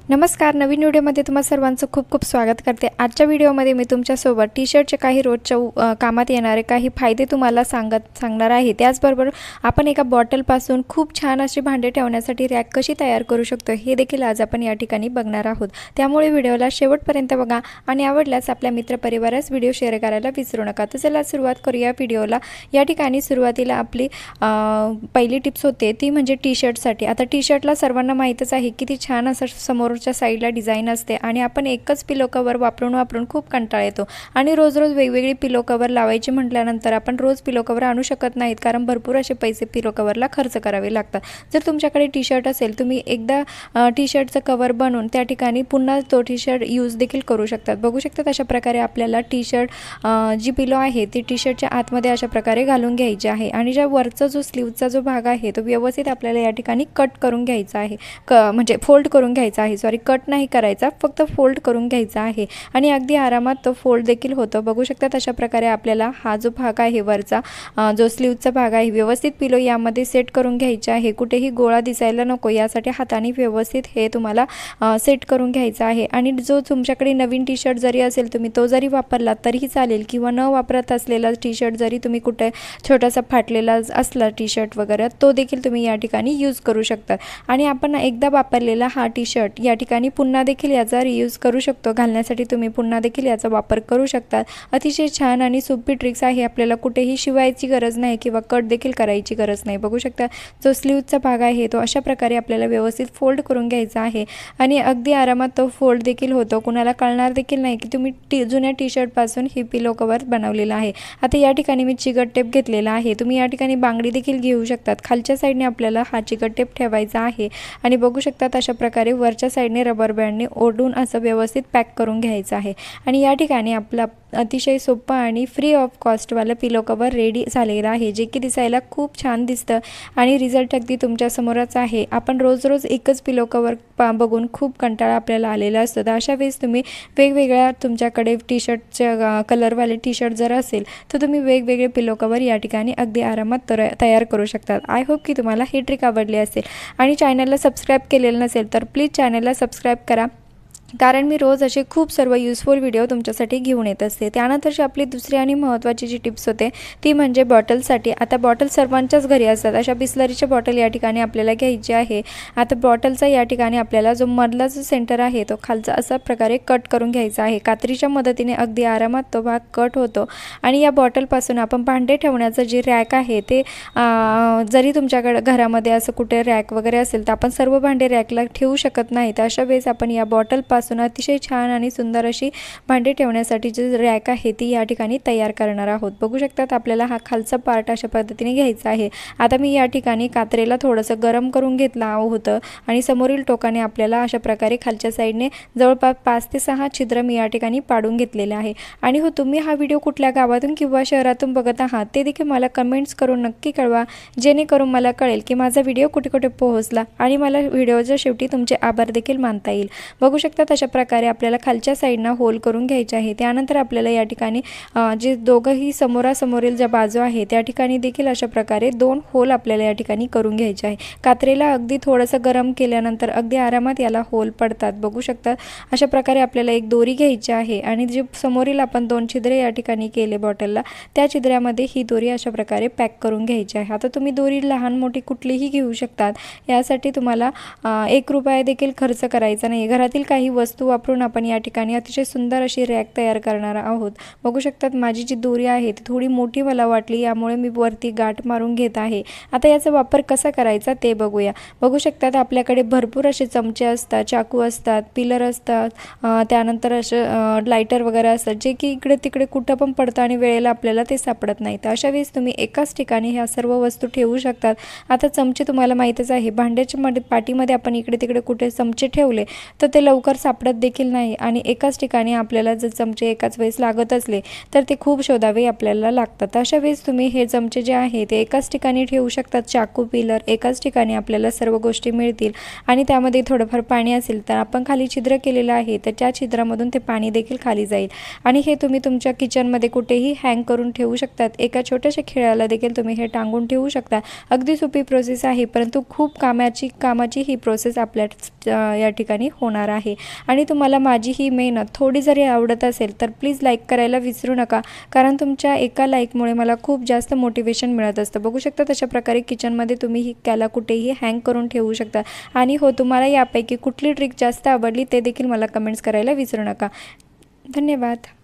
नमस्कार. नवीन व्हिडिओमध्ये तुम्हा सर्वांचं खूप खूप स्वागत करते. आजच्या व्हिडिओमध्ये मी तुमच्यासोबत टी-शर्टचे काही रोजच्या कामात येणारे काही फायदे तुम्हाला सांगणार आहे. त्याचबरोबर आपण एका बॉटलपासून खूप छान अशी भांडे ठेवण्यासाठी रॅक कशी तयार करू शकतो हे देखील आज आपण या ठिकाणी बघणार आहोत. त्यामुळे व्हिडिओला शेवटपर्यंत बघा आणि आवडल्यास आपल्या मित्रपरिवारास व्हिडिओ शेअर करायला विसरू नका. तर चला सुरुवात करूया व्हिडिओला. या ठिकाणी सुरुवातीला आपली पहिली टिप्स होते ती म्हणजे टी-शर्टसाठी. आता टी-शर्टला सर्वांना माहीतच आहे किती छान असं समोर च्या साईडला डिझाइन असते आणि आपण एकच पिलो कवर वापरून खूप कंटाळा येतो आणि रोज वेगवेगळी पिलो कवर लावायची म्हटल्यानंतर आपण रोज पिलो कवर आणू शकत नाहीत, कारण भरपूर असे पैसे पिलो कवरला खर्च करावे लागतात. जर तुमच्याकडे टी-शर्ट असेल, तुम्ही एकदा टी-शर्टचं कवर बनवून त्या ठिकाणी पुन्हा तो टी-शर्ट यूज देखील करू शकतात. बघू शकतात अशा प्रकारे आपल्याला टी-शर्ट जी पिलो आहे ती टी-शर्टच्या आतमध्ये अशा प्रकारे घालून घ्यायची आहे आणि ज्या वरचा जो स्लीवचा जो भाग आहे तो व्यवस्थित आपल्याला या ठिकाणी कट करून घ्यायचा आहे, म्हणजे फोल्ड करून घ्यायचा आहे. कट नाही करायचा, फक्त फोल्ड करून घ्यायचा आहे आणि अगदी आरामात तो फोल्ड देखील होतो. बघू शकतात अशा प्रकारे आपल्याला हा जो भाग आहे वरचा जो स्लीवचा भाग आहे व्यवस्थित पिलो यामध्ये सेट करून घ्यायचा आहे. कुठेही गोळा दिसायला नको यासाठी हाताने व्यवस्थित हे तुम्हाला सेट करून घ्यायचा आहे. आणि जो तुमच्याकडे नवीन टी-शर्ट जरी असेल, तुम्ही तो जरी वापरला तरीही चालेल, किंवा न वापरत असलेला टी-शर्ट जरी तुम्ही कुठे छोटासा फाटलेला असला टी-शर्ट वगैरे, तो देखील तुम्ही या ठिकाणी यूज करू शकता. आणि आपण एकदा वापरलेला हा टी-शर्ट या ठिकाणी पुन्हा देखील याचा रियूज करू शकतो. घालण्यासाठी तुम्ही पुन्हा देखील याचा वापर करू शकता. अतिशय छान आणि सोपी ट्रिक्स आहे. आपल्याला कुठेही शिवायची गरज नाही किंवा कट देखील करायची गरज नाही. बघू शकता जो स्लीवचा भाग आहे तो अशा प्रकारे आपल्याला व्यवस्थित फोल्ड करून घ्यायचा आहे आणि अगदी आरामात तो फोल्ड देखील होतो. कुणाला कळणार देखील नाही की तुम्ही जुन्या टी-शर्टपासून ही पिलो कवर बनवलेला आहे. आता या ठिकाणी मी चिकट टेप घेतलेला आहे. तुम्ही या ठिकाणी बांगडी देखील घेऊ शकतात. खालच्या साईडने आपल्याला हा चिकट टेप ठेवायचा आहे आणि बघू शकतात अशा प्रकारे वरच्या साईडने रबर बँडने ओढून असं व्यवस्थित पॅक करून घ्यायचं आहे. आणि या ठिकाणी आपला अतिशय सोपं आणि फ्री ऑफ कॉस्टवाला पिलो कवर रेडी झालेला आहे, जे की दिसायला खूप छान दिसतं आणि रिझल्ट अगदी तुमच्यासमोरच आहे. आपण रोज एकच पिलो कवर बघून खूप कंटाळा आपल्याला आलेला असतो. तर अशा वेळेस तुम्ही वेगवेगळ्या तुमच्याकडे टी-शर्टच्या कलरवाले टी-शर्ट जर असेल तर तुम्ही वेगवेगळे पिलो कवर या ठिकाणी अगदी आरामात तयार करू शकतात. आय होप की तुम्हाला ही ट्रिक आवडली असेल आणि चॅनलला सबस्क्राईब केलेलं नसेल तर प्लीज चॅनलला सबस्क्राईब करा, कारण मी रोज असे खूप सर्व युजफुल व्हिडिओ तुमच्यासाठी घेऊन येत असते. त्यानंतरची आपली दुसरी आणि महत्त्वाची जी टिप्स होते ती म्हणजे बॉटलसाठी. आता बॉटल सर्वांच्याच घरी असतात. अशा बिस्लरीच्या बॉटल या ठिकाणी आपल्याला घ्यायची आहे. आता बॉटलचा या ठिकाणी आपल्याला जो मधला जो सेंटर आहे तो खालचा असा प्रकारे कट करून घ्यायचा आहे. कात्रीच्या मदतीने अगदी आरामात तो भाग कट होतो आणि या बॉटलपासून आपण भांडे ठेवण्याचं जे रॅक आहे ते जरी तुमच्याकडे घरामध्ये असं कुठे रॅक वगैरे असेल तर आपण सर्व भांडे रॅकला ठेवू शकत नाही. तर अशा वेळेस आपण या बॉटलपासून अतिशय छान आणि सुंदर अशी भांडे ठेवण्यासाठी जी रॅक आहे ती या ठिकाणी तयार करणार आहोत. बघू शकतात आपल्याला हा खालचा पार्ट अशा पद्धतीने घ्यायचा आहे. आता मी या ठिकाणी कात्रेला थोडंसं गरम करून घेतलं होतं आणि समोरील टोकाने आपल्याला अशा प्रकारे खालच्या साईडने जवळपास 5 ते 6 छिद्र मी या ठिकाणी पाडून घेतलेले आहे. आणि हो, तुम्ही हा व्हिडिओ कुठल्या गावातून किंवा शहरातून बघत आहात ते देखील मला कमेंट्स करून नक्की कळवा, जेणेकरून मला कळेल की माझा व्हिडिओ कुठे कुठे पोहोचला आणि मला व्हिडिओच्या शेवटी तुमचे आभार देखील मानता येईल. बघू शकतात अशा प्रकारे आपल्याला खालच्या साईडनं होल करून घ्यायचे आहे. त्यानंतर आपल्याला या ठिकाणी जे दोघंही समोरासमोरील ज्या बाजू आहे त्या ठिकाणी देखील अशा प्रकारे 2 होल आपल्याला या ठिकाणी करून घ्यायचे आहे. कात्रेला अगदी थोडंसं गरम केल्यानंतर अगदी आरामात याला होल पडतात. बघू शकतात अशा प्रकारे आपल्याला एक दोरी घ्यायची आहे आणि जे समोरील आपण 2 छिद्रे या ठिकाणी केले बॉटलला, त्या छिद्रामध्ये ही दोरी अशा प्रकारे पॅक करून घ्यायची आहे. आता तुम्ही दोरी लहान मोठी कुठलीही घेऊ शकतात. यासाठी तुम्हाला 1 रुपया देखील खर्च करायचा नाही. घरातील काही वस्तू वापरून आपण या ठिकाणी अतिशय सुंदर अशी रॅक तयार करणार आहोत. बघू शकतात माझी जी दोरी आहे ती थोडी मोठी मला वाटली, यामुळे मी वरती गाठ मारून घेत आहे. आता याचा वापर कसा करायचा ते बघूया. बघू शकतात आपल्याकडे भरपूर असे चमचे असतात, चाकू असतात, पिलर असतात, त्यानंतर असे लायटर वगैरे असतात, जे की इकडे तिकडे कुठं पण पडतं आणि वेळेला आपल्याला ते सापडत नाही. तर अशा वेळेस तुम्ही एकाच ठिकाणी ह्या सर्व वस्तू ठेवू शकतात. आता चमचे तुम्हाला माहीतच आहे, भांड्याच्या पाटीमध्ये आपण इकडे तिकडे कुठे चमचे ठेवले तर ते लवकर सापडत देखील नाही आणि एकाच ठिकाणी आपल्याला जर चमचे एकाच वेळेस लागत असले तर ते खूप शोधावे आपल्याला लागतात। अशा वेळेस तुम्ही हे चमचे जे आहे ते एकाच ठिकाणी ठेवू शकतात। चाकू, पिलर एकाच ठिकाणी आपल्याला सर्व गोष्टी मिळतील आणि त्यामध्ये थोडंफार पाणी असेल तर आपण खाली छिद्र केलेलं आहे तर त्या छिद्रामधून ते पाणी देखील खाली जाईल आणि हे तुम्ही तुमच्या किचनमध्ये कुठेही हँग करून ठेवू शकतात। एका छोट्याशा खिळ्याला देखील तुम्ही हे टांगून ठेवू शकता। अगदी सोपी प्रोसेस आहे, परंतु खूप कामाची ही प्रोसेस आपल्या या ठिकाणी होणार आहे। आणि तुम्हाला माझी ही मेहनत थोडी जरी आवडत असेल तर प्लीज लाईक करायला विसरू नका, कारण तुमच्या एका लाईकमुळे मला खूप जास्त मोटिवेशन मिळत असतं। बघू शकता तशा प्रकारे किचनमध्ये तुम्ही ही त्याला कुठेही हँग करून ठेवू शकता। आणि हो, तुम्हाला यापैकी कुठली ट्रिक जास्त आवडली ते देखील मला कमेंट्स करायला विसरू नका। धन्यवाद।